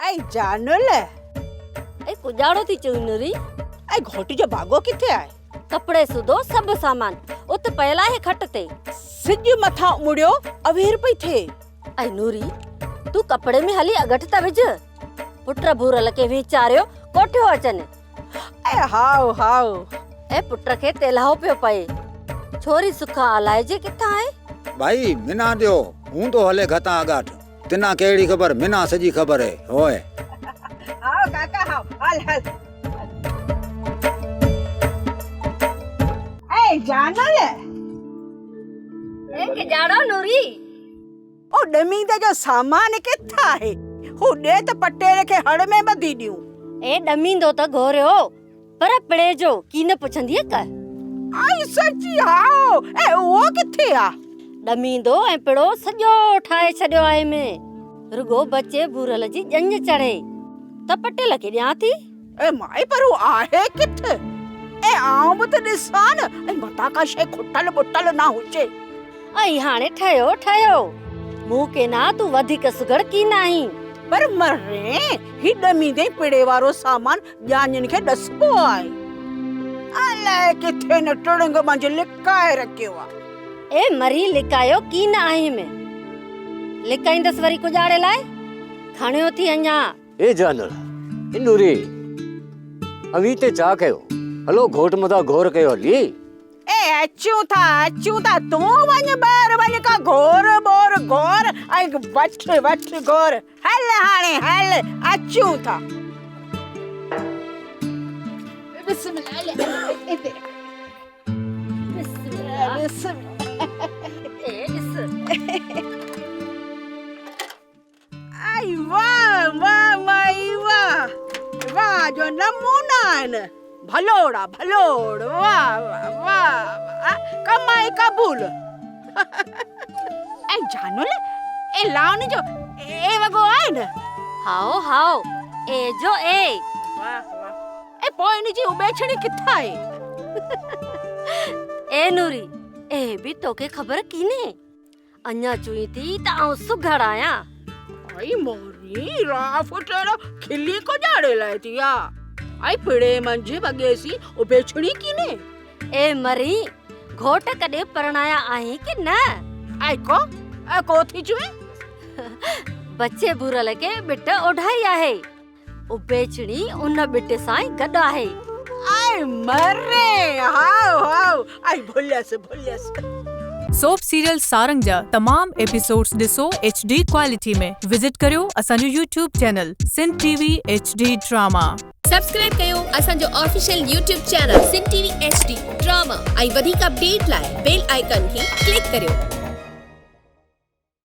ऐं जानल ऐं कुजाड़ो थी चई नूरी। ऐं घोट जो भागो किथे आहे? कपड़े सुधो सब सामान उत पयला है खट ते। सिज मथा मुड़ियो अवेर पई थे। ऐं नूरी तू कपड़े में हली अगट ता विझ। पुट भूरल के वीचारियो कोठियो अचन। ऐं हाउ हाउ ऐं पुट खे तेलाहो पियो पए। छोरी सुखा अलाए जे किथां आहे। भाई मिना दियो हूं तो हले घता आगाठ तिना केड़ी खबर मिना सजी खबर है होए। आओ काका हाउ हल हल। ऐं जानल ऐं कुजाड़ो नूरी ओ डमींदे जो सामान किथा आहे? हू दे त पटेरे खे हड़ में बधी दियूं। ए डमींदो त घोरियो पर पिणे जो की न पुछंदी का। आई सची हाउ ऐं वो किथे आ? डमींदो ऐं पिड़ो सॼो ठाहे छॾियो आहे में। रुगो बचे भूरल जी ॼञ चढ़े त पटेल खे ॾियां थी। ए माई पर वो आहे किथे? ए आऊं बि त ॾिसां न ऐं मता का शइ खुटल बुटल ना हुजे। ऐं हाणे ठहियो ठहियो मूं के ना तू वधीक सुगड़ की नाही। पर मरे ही डमींदे पिड़े वारो सामान ॼाणनि खे ॾसबो आहे। अलाए किथे न टुड़ंग मंझि लिकाए रखियो आहे। ए मरी लिकायो की न आहे में लिकाईंदस वरी कुजाड़े लाइ खणियो थी अञा। ए जानल इंदूरी अवी ते चा कयो हलो घोट मदा घोर कयो हली। ए अचूं था तू वञ ॿाहिरि वञ का घोर बोर घोर ऐं वठ घोर। हल हाणे हल अचूं था। आई वाह वाह माई वाह वाह जो नमूना आहिनि। भलोड़ा भलोड़ वाह वाह वाह कमाई कबूल। ऐं जानल ए लाउन जो ए वगो आहे न। हाओ हाओ ए जो ए वाह वाह ए पोइनी जी उबेछणी किथा आहे? ए नूरी ए भी तोके खबर कीने अञा चुई थी त आऊं सुघड़ आया। आई मोरी राफुटेरो खिली को जाड़े लाए थिया। आई पिड़े मंझि वगेसी उबेछणी कीने। ए मरी घोट कदे परणाया आही कि न? आई को थी जुए? बच्चे भूरल के बिट ओढ़ाई आहे उबेछणी उन बिट सां गड आहे। आई मरे हाउ आई भुलियस। सोप सीरियल सारंग जा तमाम एपिसोड्स ॾिसो HD क्वालिटी में। विजिट करियो असांजो YouTube channel Sindh TV HD drama. Subscribe कयो असांजो official YouTube channel Sindh TV HD drama ऐं वधीक अपडेट लाइ बेल आइकन खे क्लिक करियो।